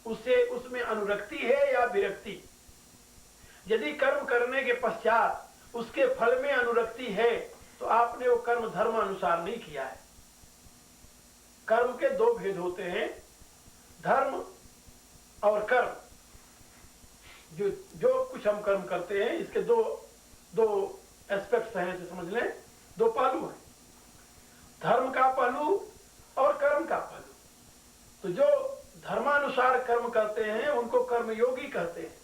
उसे उसमें अनुरक्ति है या विरक्ति। यदि कर्म करने के पश्चात उसके फल में अनुरक्ति है तो आपने वो कर्म धर्म अनुसार नहीं किया है। कर्म के दो भेद होते हैं, धर्म और कर्म। जो कुछ हम कर्म करते हैं इसके दो एस्पेक्ट्स हैं, इसे समझ लें, दो पहलू हैं, धर्म का पहलू और कर्म का पहलू। तो जो धर्मानुसार कर्म करते हैं उनको कर्मयोगी कहते हैं,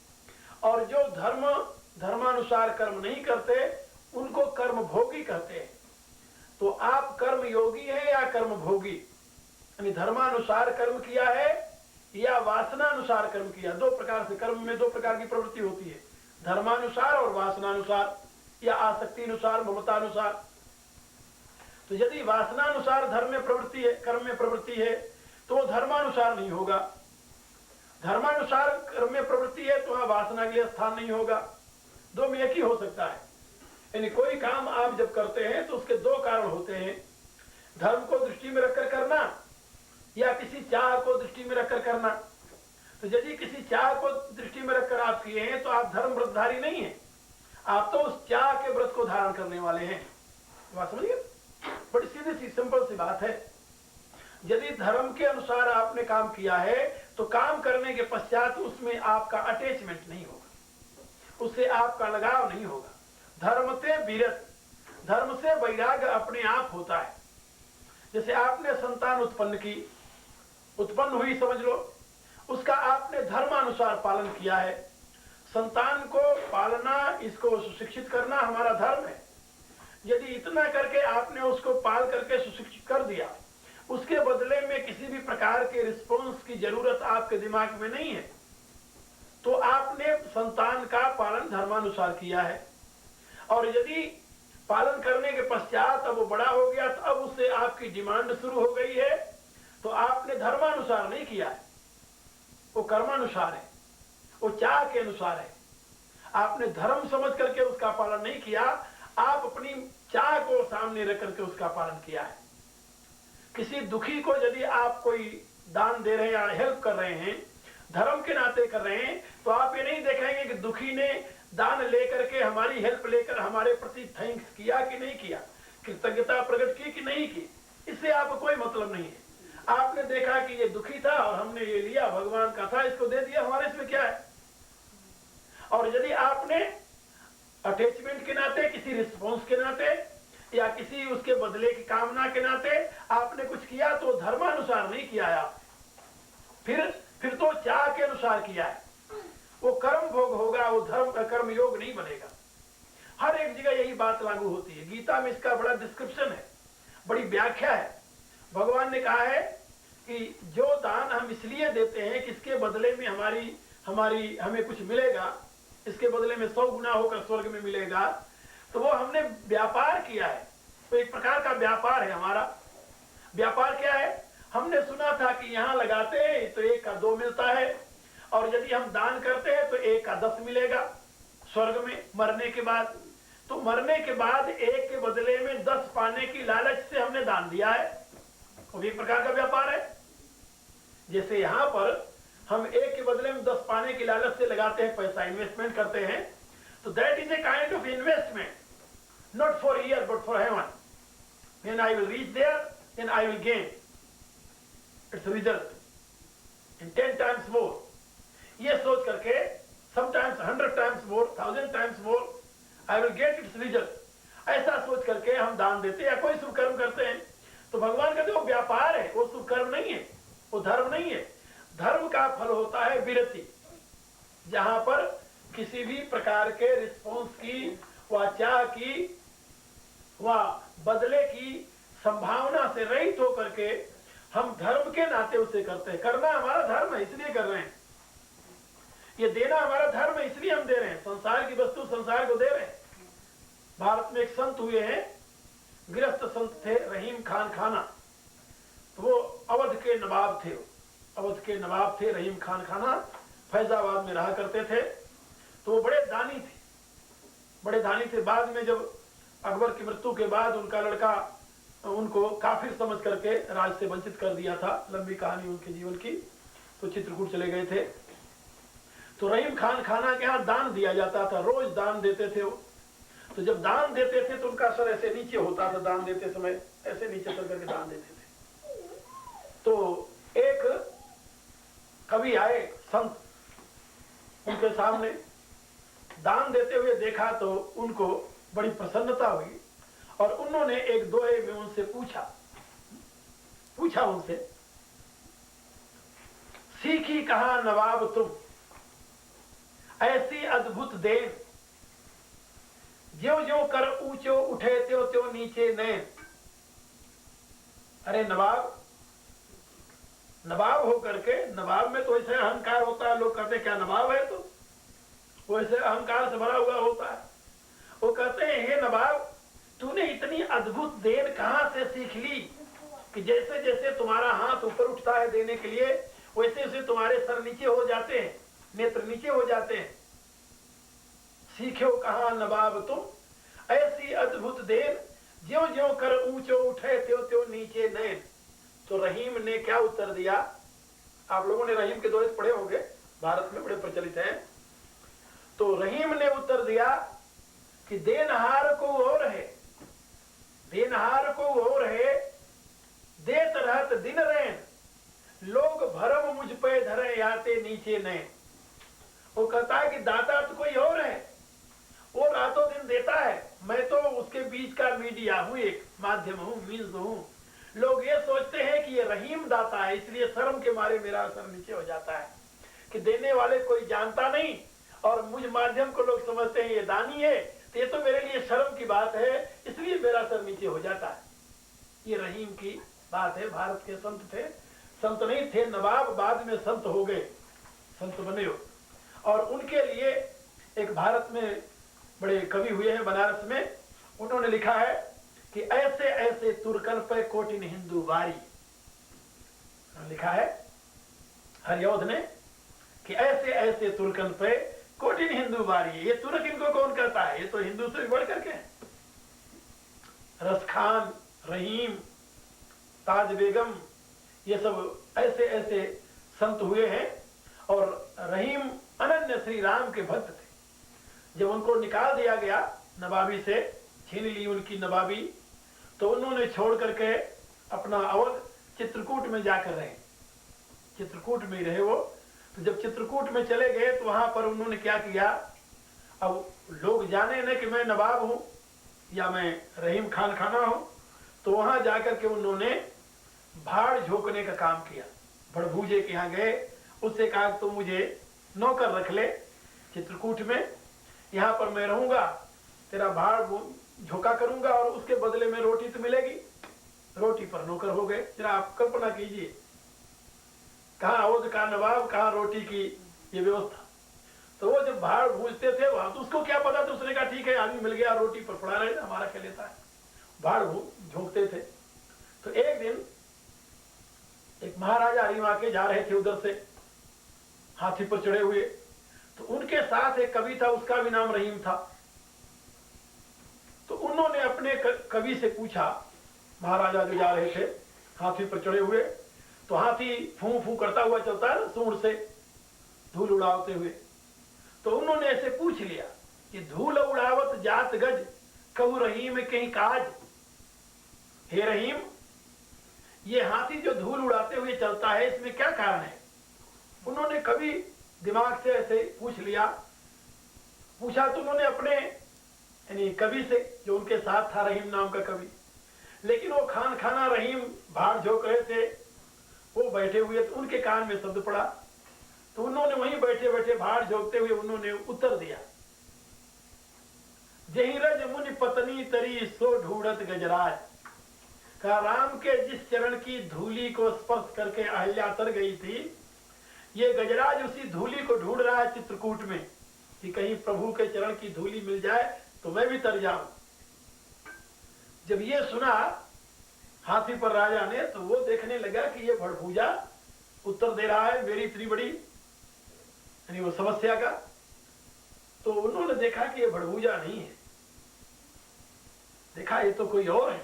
और जो धर्मानुसार कर्म नहीं करते उनको कर्मभोगी कहते हैं। तो आप कर्मयोगी हैं या कर्मभोगी, यानी धर्मानुसार कर्म किया है या वासनानुसार कर्म किया। दो प्रकार से कर्म में दो प्रकार की प्रवृत्ति होती है, धर्मानुसार और वासनानुसार, या आसक्ति अनुसार, ममतानुसार। तो यदि वासनानुसार धर्म में प्रवृत्ति है, कर्म में प्रवृत्ति है, तो वो धर्मानुसार नहीं होगा। धर्मानुसार कर्म में प्रवृत्ति है तो वहां वासना के लिए स्थान नहीं होगा। दो में एक ही हो सकता है। यानी कोई काम आप जब करते हैं तो उसके दो कारण होते हैं, धर्म को दृष्टि में रखकर करना या किसी चाह को दृष्टि में रखकर करना। तो यदि किसी चाह को दृष्टि में रखकर आप किए हैं तो आप धर्म व्रतधारी नहीं हैं, आप तो उस चाह के व्रत को धारण करने वाले हैं। बात समझिए, बड़ी सीधी सी सिंपल सी बात है। यदि धर्म के अनुसार आपने काम किया है तो काम करने के पश्चात उसमें आपका अटैचमेंट नहीं होगा, उससे आपका लगाव नहीं होगा। धर्म से विरत, धर्म से वैराग्य अपने आप होता है। जैसे आपने संतान उत्पन्न हुई समझ लो, उसका आपने धर्मानुसार पालन किया है। संतान को पालना, इसको सुशिक्षित करना हमारा धर्म है। यदि इतना करके आपने उसको पाल करके सुशिक्षित कर दिया, उसके बदले में किसी भी प्रकार के रिस्पॉन्स की जरूरत आपके दिमाग में नहीं है, तो आपने संतान का पालन धर्मानुसार किया है। और यदि पालन करने के पश्चात अब वो बड़ा हो गया तो अब उससे आपकी डिमांड शुरू हो गई है, तो आपने धर्मानुसार नहीं किया है, वो कर्मानुसार है, वो चाह के अनुसार है। आपने धर्म समझ करके उसका पालन नहीं किया, आप अपनी चाह को सामने रख करके उसका पालन किया है। किसी दुखी को यदि आप कोई दान दे रहे हैं या हेल्प कर रहे हैं, धर्म के नाते कर रहे हैं, तो आप ये नहीं देखेंगे कि दुखी ने दान लेकर के हमारी हेल्प लेकर हमारे प्रति थैंक्स किया कि नहीं किया, कृतज्ञता प्रकट की कि नहीं की। इससे आपको कोई मतलब नहीं है। आपने देखा कि ये दुखी था और हमने ये लिया, भगवान का था, इसको दे दिया, हमारे इसमें क्या है। और यदि आपने अटैचमेंट के नाते, किसी रिस्पॉन्स के नाते या किसी उसके बदले की कामना के नाते आपने कुछ किया, तो धर्मानुसार नहीं किया है आप, फिर तो चाह के अनुसार किया है, वो कर्म भोग होगा, वो कर्म योग नहीं बनेगा। हर एक जगह यही बात लागू होती है। गीता में इसका बड़ा डिस्क्रिप्शन है, बड़ी व्याख्या है। भगवान ने कहा है कि जो दान हम इसलिए देते हैं कि इसके बदले में हमें कुछ मिलेगा, इसके बदले में 100 गुना होकर स्वर्ग में मिलेगा, तो वो हमने व्यापार किया है। तो एक प्रकार का व्यापार है हमारा। व्यापार क्या है? हमने सुना था कि यहाँ लगाते हैं तो 1 का 2 मिलता है, और यदि हम दान करते हैं तो 1 का 10 मिलेगा स्वर्ग में मरने के बाद। तो मरने के बाद 1 के बदले में 10 पाने की लालच से हमने दान दिया है, वो भी एक प्रकार का व्यापार है। जैसे यहाँ पर हम 1 के बदले में 10 पाने की लालच से लगाते हैं पैसा, इन्वेस्टमेंट करते हैं, तो that is a kind of investment, not for here but for heaven. When I will reach there, then I will gain its result in 10 times more. ये सोच करके sometimes 100 times more, 1000 times more, I will get its result. ऐसा सोच करके हम दान देते हैं या कोई शुभ कर्म करते हैं। तो भगवान कहते वो व्यापार है, वो शुभ कर्म नहीं है, वो धर्म नहीं है। धर्म का फल होता है विरति, जहां पर किसी भी प्रकार के रिस्पॉन्स की व चाह की व बदले की संभावना से रहित होकर के हम धर्म के नाते उसे करते हैं। करना हमारा धर्म है, इसलिए कर रहे हैं। ये देना हमारा धर्म है, इसलिए हम दे रहे हैं। संसार की वस्तु संसार को दे रहे हैं। भारत में एक संत हुए हैं, गृहस्थ संत थे, रहीम खान खाना। तो वो अवध के नवाब थे, अवध के नवाब थे रहीम खान खाना, फैजाबाद में रहा करते थे। तो वो बड़े दानी थे, बड़े दानी थे। बाद में जब अकबर की मृत्यु के बाद उनका लड़का उनको काफिर समझ करके राज से वंचित कर दिया था। लंबी कहानी उनके जीवन की। तो चित्रकूट चले गए थे। तो रहीम खान खाना के यहाँ दान दिया जाता था, रोज दान देते थे वो। तो जब दान देते थे तो उनका सर ऐसे नीचे होता था, दान देते समय ऐसे नीचे कर करके दान देते थे। तो एक कवि आए संत, उनके सामने दान देते हुए देखा तो उनको बड़ी प्रसन्नता हुई और उन्होंने एक दोहे में उनसे पूछा उनसे, सीखी कहां नवाब तुम ऐसी अद्भुत देन, ज्यों ज्यों कर ऊंचो उठे त्यों त्यों नीचे नैन। अरे नवाब हो करके, नवाब में तो ऐसे अहंकार होता है, लोग कहते क्या नवाब है, तो वैसे अहंकार से भरा हुआ होता है। वो कहते हैं हे नवाब, तूने इतनी अद्भुत देन कहां से सीख ली कि जैसे जैसे तुम्हारा हाथ ऊपर उठता है देने के लिए, वैसे वैसे तुम्हारे सर नीचे हो जाते हैं, नेत्र नीचे हो जाते हैं। सीखो कहां नवाब तुम ऐसी अद्भुत देन, ज्यों ज्यों कर ऊंचो उठे त्यों त्यों नीचे नैन। तो रहीम ने क्या उत्तर दिया? आप लोगों ने रहीम के दोहे पढ़े होंगे, भारत में बड़े प्रचलित हैं। तो रहीम ने उत्तर दिया कि देनहार को और है, देनहार को और है, देत रहत दिन रैन, लोग भरम मुझ पे धरे आते नीचे नैन। वो कहता है कि दाता तो कोई और है, वो रातों दिन देता है, मैं तो उसके बीच का मीडिया हूं, एक माध्यम हूं, मीन्स हूं। लोग ये सोचते हैं कि ये रहीम दाता है, इसलिए शर्म के मारे मेरा सर नीचे हो जाता है कि देने वाले कोई जानता नहीं और मुझ माध्यम को लोग समझते हैं ये दानी है, तो ये तो मेरे लिए शर्म की बात है, इसलिए मेरा सर नीचे हो जाता है। ये रहीम की बात है। भारत के संत थे, संत नहीं थे नवाब, बाद में संत हो गए, संत बने हो। और उनके लिए एक भारत में बड़े कवि हुए हैं बनारस में, उन्होंने लिखा है कि ऐसे ऐसे तुर्कन पे कोटिन हिंदू वारी, लिखा है हरियोध ने कि ऐसे ऐसे तुर्कन पे कोटिन हिंदू वारी। ये तुर्क इनको कौन कहता है, ये तो हिंदू से भी बढ़ करके हैं। रसखान, रहीम, ताज बेगम, ये सब ऐसे ऐसे संत हुए हैं। और रहीम अनन्य श्री राम के भक्त थे। जब उनको निकाल दिया गया, नवाबी से छीन ली उनकी नवाबी, तो उन्होंने छोड़ करके अपना अवध चित्रकूट में जाकर रहे, चित्रकूट में रहे वो। तो जब चित्रकूट में चले गए तो वहां पर उन्होंने क्या किया, अब लोग जाने न कि मैं नवाब हूं या मैं रहीम खान खाना हूं, तो वहां जाकर के उन्होंने भाड़ झोंकने का काम किया। भड़भूजे के यहाँ गए, उससे कहा तो मुझे नौकर रख ले चित्रकूट में, यहाँ पर मैं रहूंगा, तेरा भाड़ झोंका करूंगा और उसके बदले में रोटी तो मिलेगी। रोटी पर नौकर हो गए। जरा आप कल्पना कीजिए, कहाँ अवध का नवाब, कहाँ रोटी की ये व्यवस्था। तो वो जब भाड़ भूजते थे वहां, तो उसको क्या पता था, उसने कहा ठीक है आदमी मिल गया, रोटी पर पड़ा रहे, हमारा क्या लेता है। भाड़ झोंकते थे। तो एक दिन एक महाराजा हरिम आके जा रहे थे उधर से, हाथी पर चढ़े हुए, तो उनके साथ एक कवि था, उसका भी नाम रहीम था। तो उन्होंने अपने कवि से पूछा, महाराजा जो जा रहे थे हाथी पर चढ़े हुए, तो हाथी फू फू करता हुआ चलता है सूंड से धूल उड़ाते हुए, तो उन्होंने ऐसे पूछ लिया कि धूल उड़ावत जात गज, कहू रहीम कहीं काज। हे रहीम, ये हाथी जो धूल उड़ाते हुए चलता है, इसमें क्या कारण है? उन्होंने कभी दिमाग से ऐसे पूछ लिया, पूछा तो उन्होंने अपने यानी कवि से, जो उनके साथ था रहीम नाम का कवि। लेकिन वो खान खाना रहीम भाड़ झोंक रहे थे, वो बैठे हुए, तो उनके कान में शब्द पड़ा, तो उन्होंने वहीं बैठे बैठे भाड़ झोंकते हुए उन्होंने उत्तर दिया, जही रज मुनि पत्नी तरी सो ढूंढत गजराज। कहा राम के जिस चरण की धूली को स्पर्श करके अहल्या तर गई थी, ये गजराज उसी धूली को ढूंढ रहा है चित्रकूट में कि कहीं प्रभु के चरण की धूली मिल जाए तो मैं भी तर जाऊं। जब ये सुना हाथी पर राजा ने, तो वो देखने लगा कि ये भड़भूजा उत्तर दे रहा है मेरी इतनी बड़ी यानी वो समस्या का। तो उन्होंने देखा कि ये भड़भूजा नहीं है, देखा ये तो कोई और है,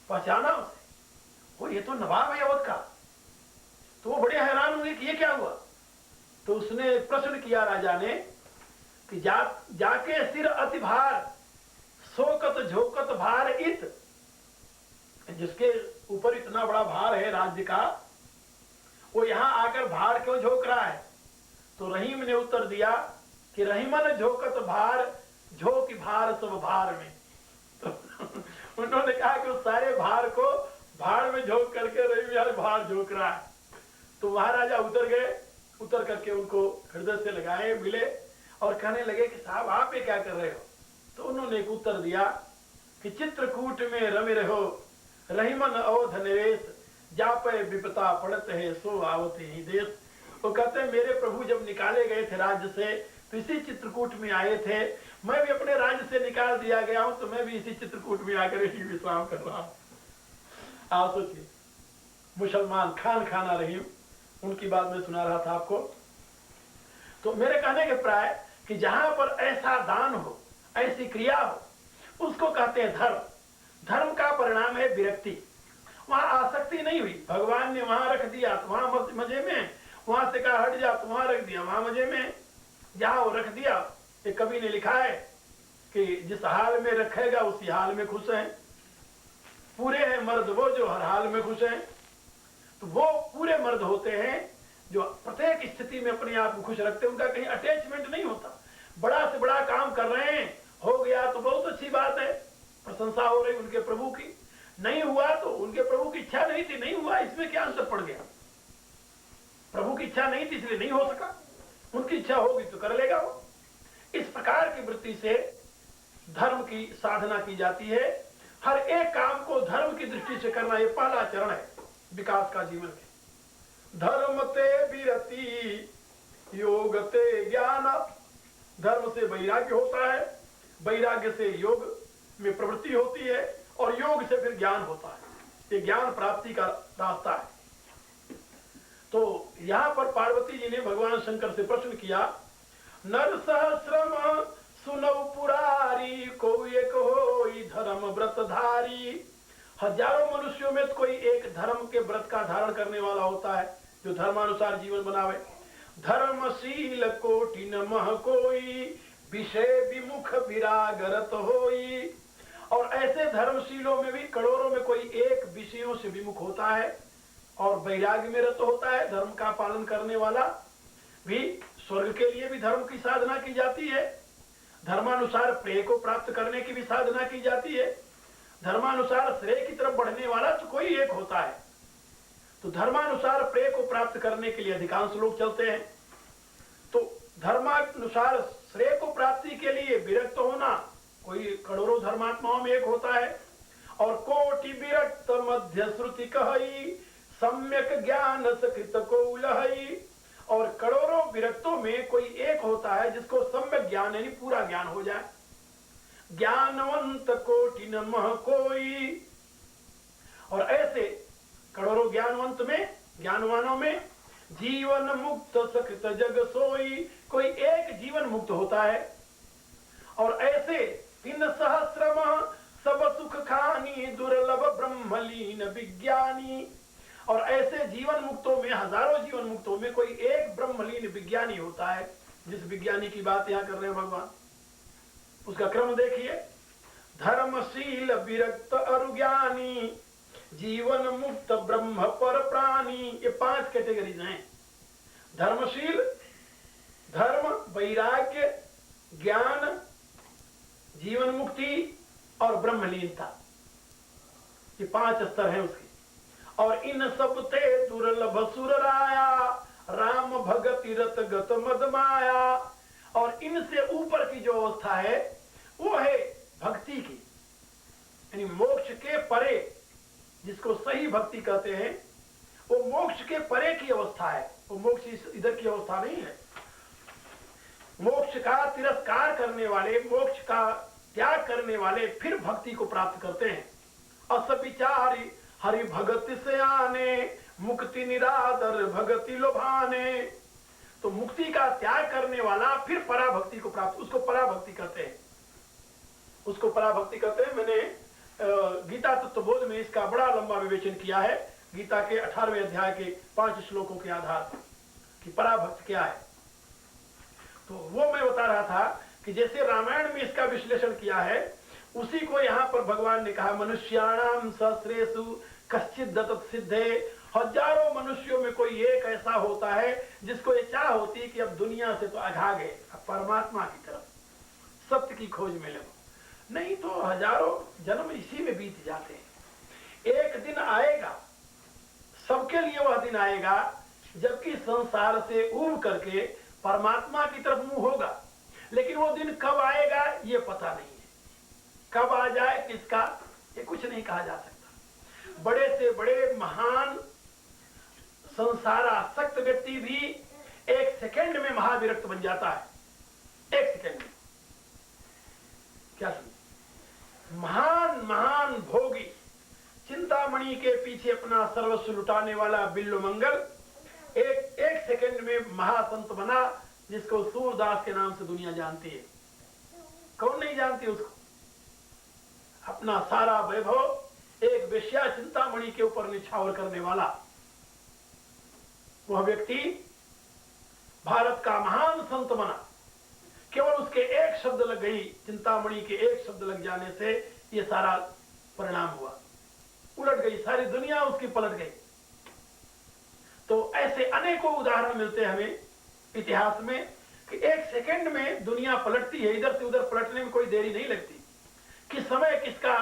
पहचाना उसे, वो ये तो नवाब है अवध का। तो वो बड़े हैरान हुए कि ये क्या हुआ। तो उसने प्रश्न किया राजा ने कि जाके सिर अति भार शोकत झोकत भार इत, जिसके ऊपर इतना बड़ा भार है राज्य का, वो यहां आकर भार क्यों झोंक रहा है। तो रहीम ने उत्तर दिया कि रहीमन झोकत भार झोंक भार सब भार में। तो उन्होंने कहा कि उस सारे भार को भार में झोंक करके रहीम यार भार झोंक रहा है। तो महाराजा उतर गए, उतर करके उनको हृदय से लगाए, मिले और कहने लगे कि साहब आप ये क्या कर रहे हो। तो उन्होंने एक उत्तर दिया कि चित्रकूट में रमे रहो रहीमन अवध निवेश, जापे विपता पड़त है सो आवत ही देश। वो कहते हैं मेरे प्रभु जब निकाले गए थे राज्य से तो इसी चित्रकूट में आए थे, मैं भी अपने राज्य से निकाल दिया गया हूं तो मैं भी इसी चित्रकूट में आकर ही विश्राम कर रहा हूं। आप सोचिए, मुसलमान खान खाना रहीम, उनकी बात मैं सुना रहा था आपको। तो मेरे कहने के प्राय कि जहां पर ऐसा दान हो, ऐसी क्रिया हो, उसको कहते हैं धर्म। धर्म का परिणाम है विरक्ति। वहां आसक्ति नहीं हुई, भगवान ने वहां रख दिया तो वहां मजे में, वहां से कहा हट जा तो वहां रख दिया वहां मजे में, जहां वो रख दिया। एक कवि ने लिखा है कि जिस हाल में रखेगा उसी हाल में खुश है, पूरे हैं मर्द वो जो हर हाल में खुश हैं। तो वो पूरे मर्द होते हैं जो प्रत्येक स्थिति में अपने आप को खुश रखते हैं, उनका कहीं अटैचमेंट नहीं होता। बड़ा से बड़ा काम कर रहे हैं, हो गया तो बहुत अच्छी बात है, प्रशंसा हो रही उनके प्रभु की, नहीं हुआ तो उनके प्रभु की इच्छा नहीं थी, नहीं हुआ, इसमें क्या अंतर पड़ गया। प्रभु की इच्छा नहीं थी इसलिए नहीं हो सका, उनकी इच्छा होगी तो कर लेगा वो। इस प्रकार की वृत्ति से धर्म की साधना की जाती है। हर एक काम को धर्म की दृष्टि से करना, ये पहला चरण है विकास का जीवन के। धर्म ते विरति योग ते ज्ञान, धर्म से वैराग्य होता है, वैराग्य से योग में प्रवृत्ति होती है और योग से फिर ज्ञान होता है। ये ज्ञान प्राप्ति का रास्ता है। तो यहां पर पार्वती जी ने भगवान शंकर से प्रश्न किया, नर सहस्रम सुनौ पुरारी, को एक होई धर्म व्रतधारी। हजारों मनुष्यों में कोई एक धर्म के व्रत का धारण करने वाला होता है जो धर्मानुसार जीवन बनावे। धर्मशील कोटि न मह कोई, विषय विमुख विरागरत होई। और ऐसे धर्मशीलों में भी करोड़ों में कोई एक विषयों से विमुख होता है और वैराग्य में रत होता है। धर्म का पालन करने वाला भी, स्वर्ग के लिए भी धर्म की साधना की जाती है, धर्मानुसार प्रेय को प्राप्त करने की भी साधना की जाती है। धर्मानुसार श्रेय की तरफ बढ़ने वाला तो कोई एक होता है। तो धर्मानुसार प्रेय को प्राप्त करने के लिए अधिकांश लोग चलते हैं। तो धर्मानुसार श्रेय को प्राप्ति के लिए विरक्त होना कोई करोड़ों धर्मात्माओं में एक होता है। और कोटि विरक्त मध्य श्रुति कहई, सम्यक ज्ञान सकृत को उलहई। और करोड़ों विरक्तों में कोई एक होता है जिसको सम्यक ज्ञान यानी पूरा ज्ञान हो जाए। ज्ञानवंत कोटि न मह कोई। और ऐसे करोड़ों ज्ञानवंत में, ज्ञानवानों में जीवन मुक्त सकृत जग सोई, कोई एक जीवन मुक्त होता है। और ऐसे 3 सहस्रम सब सुख खानी, दुर्लभ ब्रह्मलीन विज्ञानी। और ऐसे जीवन मुक्तों में, हजारों जीवन मुक्तों में कोई एक ब्रह्मलीन विज्ञानी होता है। जिस विज्ञानी की बात यहाँ कर रहे हैं भगवान, उसका क्रम देखिए। धर्मशील विरक्त अरुज्ञानी, जीवन मुक्त ब्रह्म पर प्राणी। ये 5 कैटेगरीज हैं। धर्मशील, धर्म, वैराग्य, ज्ञान, जीवन मुक्ति और ब्रह्मलीनता, ये 5 स्तर हैं उसके। और इन सब ते दुर्लभ सुर राया, राम भगति रत गत मद माया। और इनसे ऊपर की जो अवस्था है वो है भक्ति की, यानी मोक्ष के परे, जिसको सही भक्ति कहते हैं। वो मोक्ष के परे की अवस्था है, वो मोक्ष इधर की अवस्था नहीं है। मोक्ष का तिरस्कार करने वाले, मोक्ष का त्याग करने वाले फिर भक्ति को प्राप्त करते हैं। अस विचारी हरि भगति से आने, मुक्ति निरादर भगति लोभाने। तो मुक्ति का त्याग करने वाला फिर पराभक्ति को प्राप्त, उसको पराभक्ति कहते हैं, उसको पराभक्ति कहते हैं। मैंने गीता तत्वबोध में इसका बड़ा लंबा विवेचन किया है, गीता के 18वें अध्याय के 5 श्लोकों के आधार पर कि पराभक्त क्या है। तो वो मैं बता रहा था कि जैसे रामायण में इसका विश्लेषण किया है, उसी को यहाँ पर भगवान ने कहा मनुष्याणाम सहस्रेषु कश्चित् दत्त सिद्धे, हजारों मनुष्यों में कोई एक ऐसा होता है जिसको ये चाह होती है कि अब दुनिया से तो आगा गए, अब परमात्मा की तरफ सत्य की खोज में लगो, नहीं तो हजारों जन्म इसी में बीत जाते हैं। एक दिन आएगा, सबके लिए वह दिन आएगा जबकि संसार से उब करके परमात्मा की तरफ मुंह होगा, लेकिन वो दिन कब आएगा ये पता नहीं है। कब आ जाए किसका ये कुछ नहीं कहा जा सकता। बड़े से बड़े महान संसारासक्त व्यक्ति भी एक सेकंड में महाविरक्त बन जाता है, एक सेकंड में। क्या समझे? महान महान भोगी, चिंतामणि के पीछे अपना सर्वस्व लुटाने वाला बिल्लो मंगल एक सेकंड में महासंत बना, जिसको सूरदास के नाम से दुनिया जानती है। कौन नहीं जानती उसको? अपना सारा वैभव एक वेश्या चिंतामणि के ऊपर निछावर करने वाला वह व्यक्ति भारत का महान संत बना। केवल उसके एक शब्द लग गई, चिंतामणि के एक शब्द लग जाने से ये सारा परिणाम हुआ, उलट गई सारी दुनिया, उसकी पलट गई। तो ऐसे अनेकों उदाहरण मिलते हैं हमें इतिहास में कि एक सेकंड में दुनिया पलटती है, इधर से उधर पलटने में कोई देरी नहीं लगती। किस समय किसका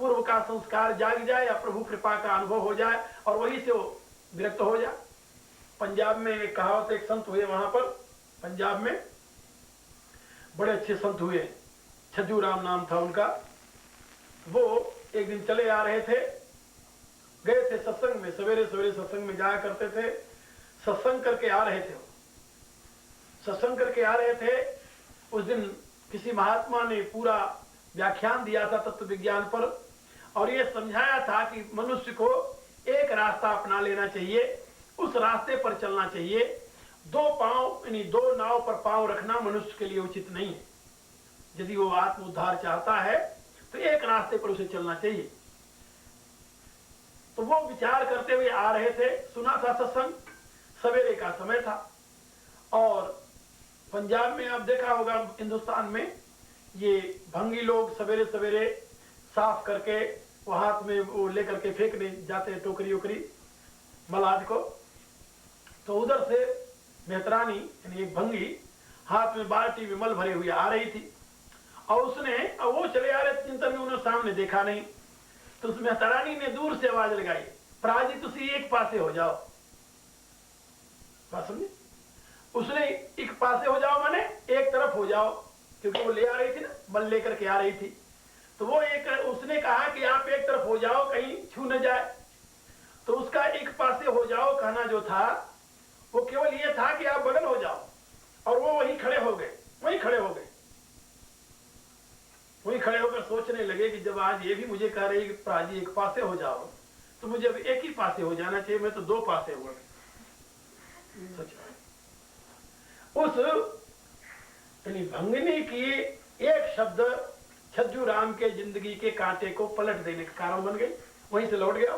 पूर्व का संस्कार जाग जाए या प्रभु कृपा का अनुभव हो जाए और वहीं से वो विरक्त हो जाए। पंजाब में एक कहावत, एक संत हुए वहां पर पंजाब में, बड़े अच्छे संत हुए, छज्जू राम नाम था उनका। वो एक दिन चले आ रहे थे, गए थे सत्संग में, सवेरे सवेरे सत्संग में जाया करते थे। सत्संग करके आ रहे थे, सत्संग करके आ रहे थे। उस दिन किसी महात्मा ने पूरा व्याख्यान दिया था तत्व विज्ञान पर, और ये समझाया था कि मनुष्य को एक रास्ता अपना लेना चाहिए, उस रास्ते पर चलना चाहिए। दो पांव यानी दो नाव पर पांव रखना मनुष्य के लिए उचित नहीं है। यदि वो आत्म उद्धार चाहता है तो एक रास्ते पर उसे चलना चाहिए। तो वो विचार करते हुए आ रहे थे, सुना था सत्संग, सवेरे का समय था। और पंजाब में आप देखा होगा, हिंदुस्तान में ये भंगी लोग सवेरे सवेरे साफ करके वो हाथ में वो लेकर के फेंकने जाते हैं टोकरी ओकरी मलाज को। तो उधर से मेहतरानी यानी एक भंगी हाथ में बाल्टी में मल भरे हुए आ रही थी, और उसने वो चले आ रहे चिंतन में, उन्होंने सामने देखा नहीं। तो उस मेहतरानी ने दूर से आवाज लगाई, प्राजी तुसी एक पासे हो जाओ। बात समझे? उसने एक पासे हो जाओ माने एक तरफ हो जाओ, क्योंकि वो ले आ रही थी ना, मल लेकर के आ रही थी। तो वो उसने कहा कि आप एक तरफ हो जाओ कहीं छू न जाए। तो उसका एक पासे हो जाओ कहना जो था वो केवल ये था कि आप बगल हो जाओ, और वो वहीं खड़े हो गए, वहीं खड़े हो गए, वहीं खड़े होकर सोचने लगे कि जब आज ये भी मुझे कह रही कि प्राजी एक पासे हो जाओ, तो मुझे अब एक ही पासे हो जाना चाहिए, मैं तो दो पासे हुआ। उस भंगनी की एक शब्द छज्जू राम के जिंदगी के कांटे को पलट देने का कारण बन गई। वहीं से लौट गया,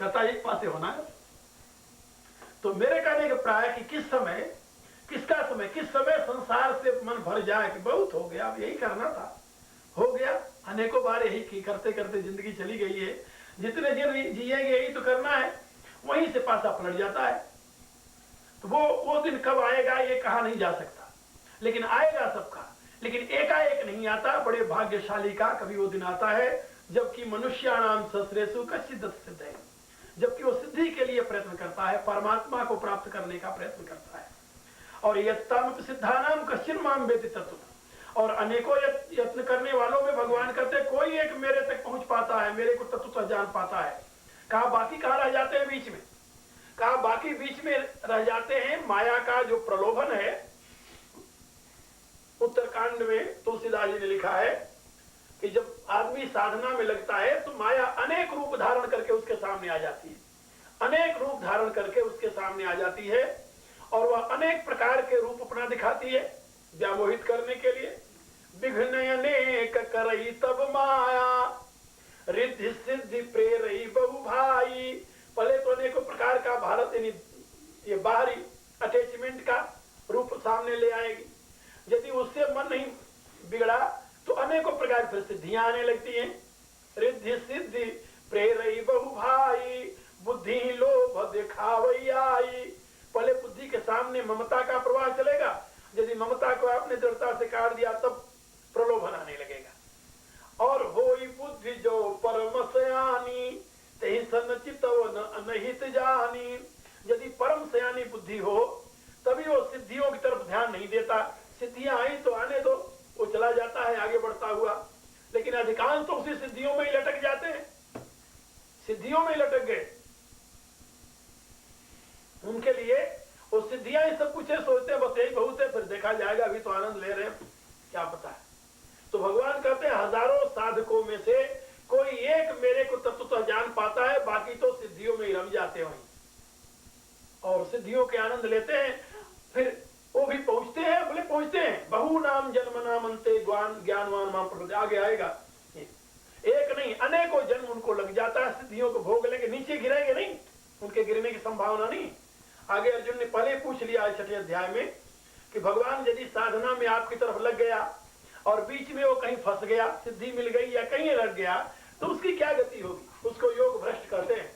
कहता एक पासे होना है। तो मेरे कहने का प्राय कि किस समय संसार से मन भर जाए कि बहुत हो गया, अब यही करना था, हो गया। अनेकों बार यही करते करते जिंदगी चली गई है, जितने दिन जिएंगे यही तो करना है, वहीं से पासा पलट जाता है। तो वो दिन कब आएगा ये कहा नहीं जा सकता, लेकिन आएगा सबका, लेकिन एकाएक नहीं आता। बड़े भाग्यशाली का कभी वो दिन आता है जबकि मनुष्याणाम सहस्रेषु कश्चित् सिद्ध है, जबकि वो सिद्धि के लिए प्रयत्न करता है, परमात्मा को प्राप्त करने का प्रयत्न करता है। और यत्ताम सिद्धानाम कश्चिन् माम वेति तत्त्व, और अनेकों यत्न करने वालों में भगवान कहते कोई एक मेरे तक पहुंच पाता है, मेरे को तत्वतः जान पाता है। कहा बाकी कहां रह जाते हैं बीच में? कहा बाकी बीच में रह जाते हैं माया का जो प्रलोभन है। उत्तरकांड में तुलसीदास जी ने लिखा है कि जब आदमी साधना में लगता है तो माया अनेक रूप धारण करके उसके सामने आ जाती है, अनेक रूप धारण करके उसके सामने आ जाती है, और वह अनेक प्रकार के रूप अपना दिखाती है व्यामोहित करने के लिए। विघ्न अनेक करई तब माया, रिद्धि सिद्धि प्रेरई बहु भाई, पहले तो अनेकों प्रकार का भारत यानी ये बाहरी अटैचमेंट का रूप सामने ले आएगी। यदि उससे मन नहीं बिगड़ा तो अनेकों प्रकार फिर सिद्धियां आने लगती हैं। रिद्धि सिद्धि प्रेरई बहु भाई, बुद्धि लोभ दिखावई आई। पहले बुद्धि के सामने ममता का प्रवाह चलेगा। यदि ममता को आपने दृढ़ता से काट दिया तब प्रलोभन आने लगेगा। और होई बुद्धि जो परम सयानी, तही सन चितवन अनहित जानी। यदि परम सयानी बुद्धि हो तभी वो सिद्धियों की तरफ ध्यान नहीं देता। सिद्धियां आई तो आने दो, वो चला जाता है आगे बढ़ता हुआ। लेकिन अधिकांश तो उसी सिद्धियों में ही लटक जाते हैं, सिद्धियों में ही लटक गए। उनके लिए वो सिद्धियां ही सब कुछ है, सोचते हैं बस यही बहुत है, फिर देखा जाएगा, अभी तो आनंद ले रहे हैं, क्या पता है। तो भगवान कहते हैं हजारों साधकों में से कोई एक मेरे को तत्वतः जान पाता है, बाकी तो सिद्धियों में ही रम जाते हैं और सिद्धियों के आनंद लेते हैं। फिर वो भी पहुंचते हैं, बोले पहुंचते हैं। बहु नाम जन्म नाम अंते ज्ञानवान माम प्रवृत्ति, आगे आएगा। एक नहीं अनेकों जन्म उनको लग जाता है, सिद्धियों को भोग लेंगे, नीचे गिरेंगे नहीं, उनके गिरने की संभावना नहीं। आगे अर्जुन ने पहले पूछ लिया 6ठे अध्याय में कि भगवान यदि साधना में आपकी तरफ लग गया और बीच में वो कहीं फंस गया, सिद्धि मिल गई या कहीं लग गया, तो उसकी क्या गति होगी। उसको योग भ्रष्ट कहते हैं,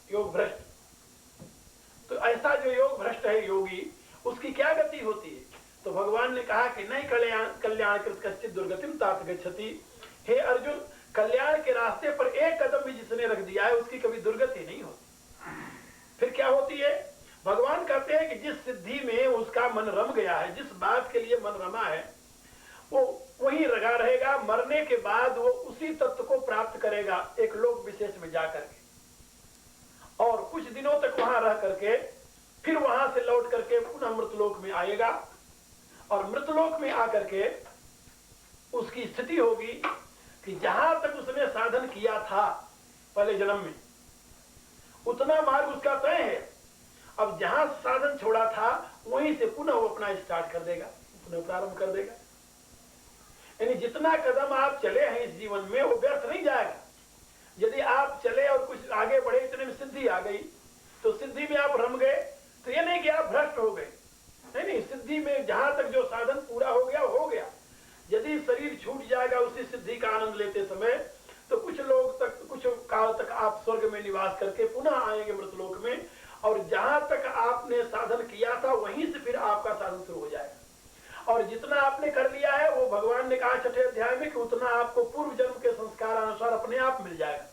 योग भ्रष्ट। तो ऐसा जो योग भ्रष्ट है योगी, उसकी क्या गति होती है। तो भगवान ने कहा कि नहीं कल्याण कृत कश्चित दुर्गतिम तात गच्छति। हे अर्जुन, कल्याण के रास्ते पर एक कदम भी जिसने रख दिया है उसकी कभी दुर्गति नहीं होती। फिर क्या होती है, भगवान कहते हैं कि जिस सिद्धि में उसका मन रम गया है, जिस बात के लिए मन रमा है, वो वही लगा रहेगा। मरने के बाद वो उसी तत्व को प्राप्त करेगा एक लोक विशेष में जाकर के, और कुछ दिनों तक वहां रह करके फिर वहां से लौट करके पुनः मृतलोक में आएगा। और मृतलोक में आकर के उसकी स्थिति होगी कि जहां तक उसने साधन किया था पहले जन्म में, उतना मार्ग उसका तय है। अब जहां साधन छोड़ा था वहीं से पुनः वो अपना स्टार्ट कर देगा, पुनः प्रारंभ कर देगा। यानी जितना कदम आप चले हैं इस जीवन में वो व्यर्थ नहीं जाएगा। यदि आप चले और कुछ आगे बढ़े, इतने में सिद्धि आ गई, तो सिद्धि में आप रम गए, तो ये नहीं कि आप भ्रष्ट हो गए, नहीं, सिद्धि में जहां तक जो साधन पूरा हो गया हो गया। यदि शरीर छूट जाएगा उसी सिद्धि का आनंद लेते समय, तो कुछ लोग तक, कुछ काल तक आप स्वर्ग में निवास करके पुनः आएंगे मृतलोक में, और जहां तक आपने साधन किया था वहीं से फिर आपका साधन शुरू हो जाएगा। और जितना आपने कर लिया है वो भगवान ने कहा 6ठे अध्याय में कि उतना आपको पूर्व जन्म के संस्कार अनुसार अपने आप मिल जाएगा,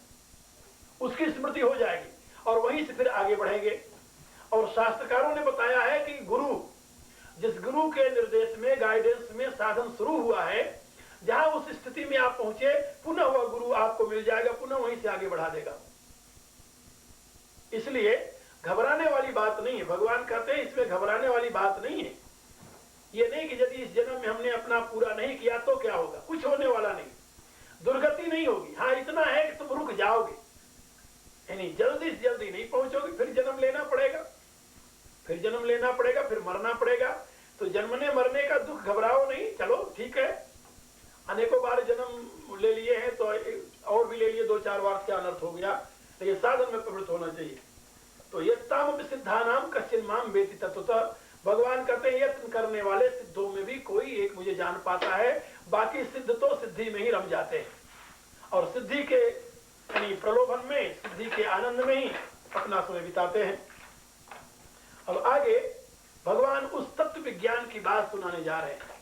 उसकी स्मृति हो जाएगी, और वहीं से फिर आगे बढ़ेंगे। और शास्त्रकारों ने बताया है कि गुरु, जिस गुरु के निर्देश में, गाइडेंस में साधन शुरू हुआ है, जहां उस स्थिति में आप पहुंचे, पुनः वह गुरु आपको मिल जाएगा, पुनः वहीं से आगे बढ़ा देगा। इसलिए घबराने वाली बात नहीं है। भगवान कहते हैं इसमें घबराने वाली बात नहीं है। ये नहीं कि यदि इस जन्म में हमने अपना पूरा नहीं किया तो क्या होगा, कुछ होने वाला नहीं, दुर्गति नहीं होगी। हाँ इतना है कि तुम रुक जाओगे, यानी जल्दी से जल्दी नहीं पहुंचोगे, फिर जन्म लेना पड़ेगा, फिर जन्म लेना पड़ेगा, फिर मरना पड़ेगा। तो जन्मने मरने का दुख घबराओ नहीं, चलो ठीक है, अनेकों बार जन्म ले लिए हैं तो और भी ले लिए 2-4 बार, क्या अनर्थ हो गया, लेकिन साधन में प्रवृत्त होना चाहिए। तो यत्ताम सिद्धानाम कश्चिन माम वेति तत्वतः, भगवान कहते हैं यत्न करने वाले सिद्धों में भी कोई एक मुझे जान पाता है, बाकी सिद्ध तो सिद्धि में ही रम जाते हैं, और सिद्धि के यानी प्रलोभन में, सिद्धि के आनंद में ही अपना समय बिताते हैं। अब आगे भगवान उस तत्व विज्ञान की बात सुनाने जा रहे हैं।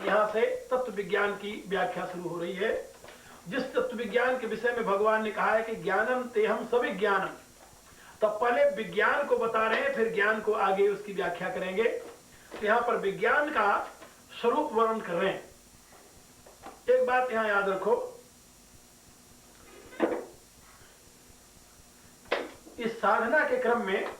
यहां से तत्व विज्ञान की व्याख्या शुरू हो रही है। जिस तत्व विज्ञान के विषय में भगवान ने कहा है कि ज्ञानम तेहम सविज्ञानम, तब पहले विज्ञान को बता रहे हैं, फिर ज्ञान को आगे उसकी व्याख्या करेंगे। तो यहाँ पर विज्ञान का स्वरूप वर्णन कर रहे हैं। एक बात यहां याद रखो, इस साधना के क्रम में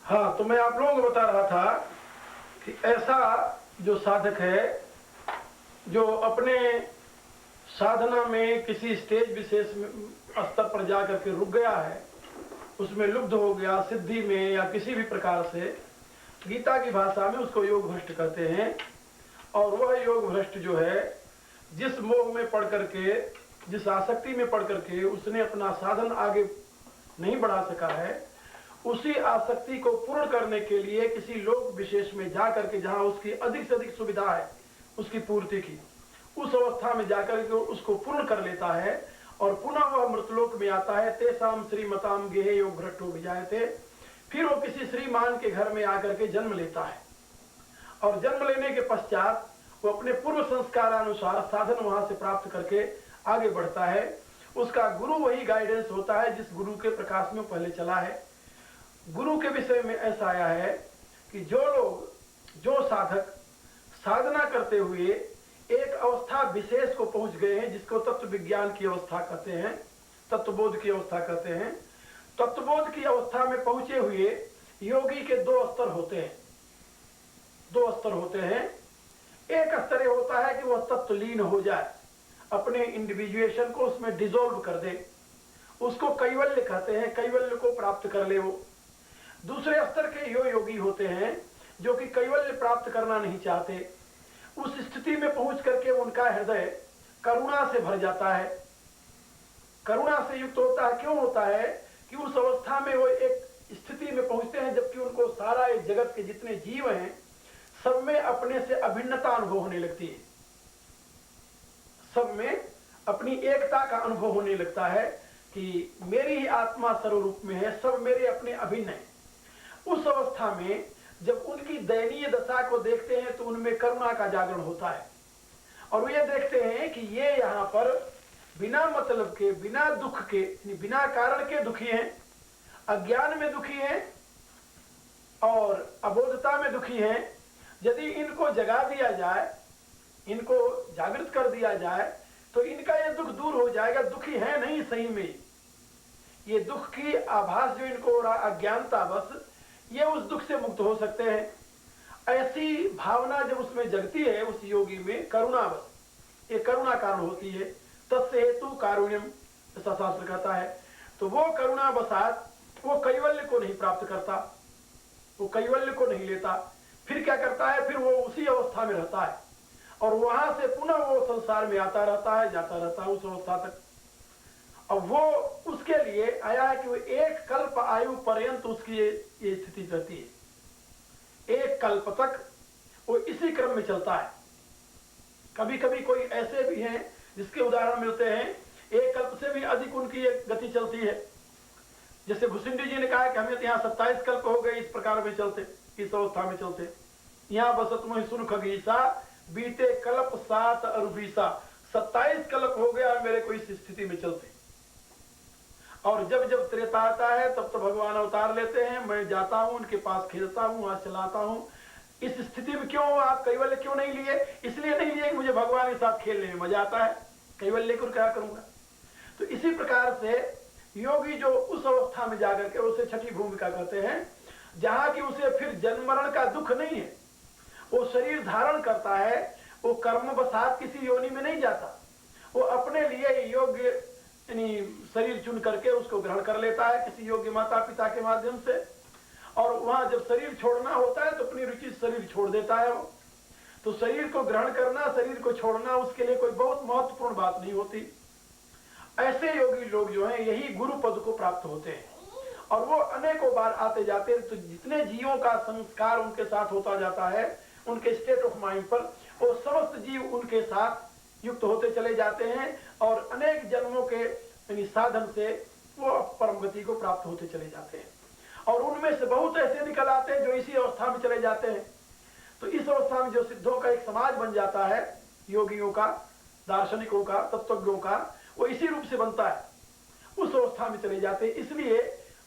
हाँ, तो मैं आप लोगों को बता रहा था कि ऐसा जो साधक है, जो अपने साधना में किसी स्टेज विशेष स्तर पर जाकर के रुक गया है, उसमें लुब्ध हो गया सिद्धि में या किसी भी प्रकार से, गीता की भाषा में उसको योग भ्रष्ट कहते हैं। और वह योग भ्रष्ट जो है, जिस मोह में पड़ करके, जिस आसक्ति में पड़ करके उसने अपना साधन आगे नहीं बढ़ा सका है, उसी आसक्ति को पूर्ण करने के लिए किसी लोक विशेष में जा करके, जहां उसकी अधिक से अधिक सुविधा है उसकी पूर्ति की, उस अवस्था में जाकर के उसको पूर्ण कर लेता है और पुनः वह मृतलोक में आता है। तेसाम श्रीमताम गेहे योग भ्रष्टो विजायते। फिर वो किसी श्रीमान के घर में आकर के जन्म लेता है और जन्म लेने के पश्चात वो अपने पूर्व संस्कार अनुसार साधन वहां से प्राप्त करके आगे बढ़ता है। उसका गुरु वही गाइडेंस होता है जिस गुरु के प्रकाश में पहले चला है। गुरु के विषय में ऐसा आया है कि जो लोग, जो साधक साधना करते हुए एक अवस्था विशेष को पहुंच गए हैं, जिसको तत्व विज्ञान की अवस्था कहते हैं, तत्वबोध की अवस्था कहते हैं। तत्वबोध की अवस्था में पहुंचे हुए योगी के दो स्तर होते हैं, दो स्तर होते हैं। एक स्तर ये होता है कि वह तत्वलीन हो जाए, अपने इंडिविजुएशन को उसमें डिसॉल्व कर दे, उसको कैवल्य कहते हैं, कैवल्य को प्राप्त कर ले वो। दूसरे स्तर के योगी होते हैं जो कि कैवल्य प्राप्त करना नहीं चाहते। उस स्थिति में पहुंच करके उनका हृदय करुणा से भर जाता है, करुणा से युक्त होता है। क्यों होता है कि उस अवस्था में वो एक स्थिति में पहुंचते हैं जबकि उनको सारा इस जगत के जितने जीव हैं सब में अपने से अभिन्नता अनुभव होने लगती है, सब में अपनी एकता का अनुभव होने लगता है कि मेरी ही आत्मा सर्वरूप में है, सब मेरे अपने अभिन्न है। उस अवस्था में जब उनकी दयनीय दशा को देखते हैं तो उनमें करुणा का जागरण होता है और वो ये देखते हैं कि ये यहाँ पर बिना मतलब के, बिना दुख के, बिना कारण के दुखी हैं, अज्ञान में दुखी हैं और अबोधता में दुखी हैं। यदि इनको जगा दिया जाए, इनको जागृत कर दिया जाए तो इनका ये दुख दूर हो जाएगा। दुखी है नहीं सही में, ये दुख की आभास जो इनको हो रहा, अज्ञानता बस, ये उस दुख से मुक्त हो सकते हैं। ऐसी भावना जब उसमें जगती है उस योगी में, करुणा बस, ये करुणा कारण होती है। तस्य हेतु कारुण्यम, ऐसा शास्त्र कहता है। तो वो करुणा बसात वो कैवल्य को नहीं प्राप्त करता, वो कैवल्य को नहीं लेता। फिर क्या करता है, फिर वो उसी अवस्था में रहता है और वहां से पुनः वो संसार में आता रहता है, जाता रहता है उस अवस्था तक। अब वो उसके लिए आया है कि वो एक कल्प आयु पर्यंत उसकी ये स्थिति रहती है, एक कल्प तक वो इसी क्रम में चलता है। कभी कभी कोई ऐसे भी हैं जिसके उदाहरण मिलते हैं, एक कल्प से भी अधिक उनकी एक गति चलती है। जैसे घुसिंडी जी ने कहा कि हमें यहाँ 27 कल्प हो गए इस प्रकार में चलते, इस अवस्था में चलते। यहाँ बसत में सुन खगीसा बीते कल्प 7 अरुबीसा, 27 कल्प हो गया मेरे को इस स्थिति में चलते। और जब जब त्रेता आता है तब तो भगवान अवतार लेते हैं, मैं जाता हूं उनके पास, खेलता हूं, आज चलाता हूं। इस स्थिति में क्यों आप कैवल्य क्यों नहीं लिए? इसलिए नहीं लिए कि मुझे भगवान के साथ खेलने में मजा आता है, कैवल्य लेकर क्या करूंगा। तो इसी प्रकार से योगी जो उस अवस्था में जाकर के, उसे छठी भूमिका कहते हैं, जहां की उसे फिर जन्म मरण का दुख नहीं है। वो शरीर धारण करता है, वो कर्म बसात किसी योनि में नहीं जाता, वो अपने लिए योग्य यानी शरीर चुन करके उसको ग्रहण कर लेता है किसी योग्य माता पिता के माध्यम से। और वहां जब शरीर छोड़ना होता है तो अपनी रुचि शरीर छोड़ देता है वो। तो शरीर को ग्रहण करना, शरीर को छोड़ना उसके लिए कोई बहुत महत्वपूर्ण बात नहीं होती। ऐसे योगी लोग जो हैं यही गुरु पद को प्राप्त होते हैं और वो अनेकों बार आते जाते हैं। तो जितने जीवों का संस्कार उनके साथ होता जाता है, उनके स्टेट ऑफ माइंड पर, वो समस्त जीव उनके साथ युक्त होते चले जाते हैं और अनेक जन्मों के साधन से वो परम गति को प्राप्त होते चले जाते हैं। और उनमें से बहुत ऐसे निकल आते हैं जो इसी अवस्था में चले जाते हैं। तो इस अवस्था में जो सिद्धों का एक समाज बन जाता है, योगियों का, दार्शनिकों का, तत्वज्ञों का, वो इसी रूप से बनता है, उस अवस्था में चले जाते हैं। इसलिए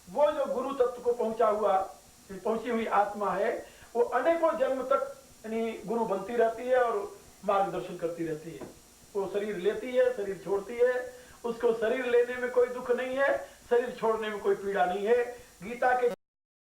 वो जो गुरु तत्व को पहुंची हुई आत्मा है, वो अनेकों जन्म तक यानी गुरु बनती रहती है और मार्गदर्शन करती रहती है। वो शरीर लेती है, शरीर छोड़ती है, उसको शरीर लेने में कोई दुख नहीं है, शरीर छोड़ने में कोई पीड़ा नहीं है। गीता के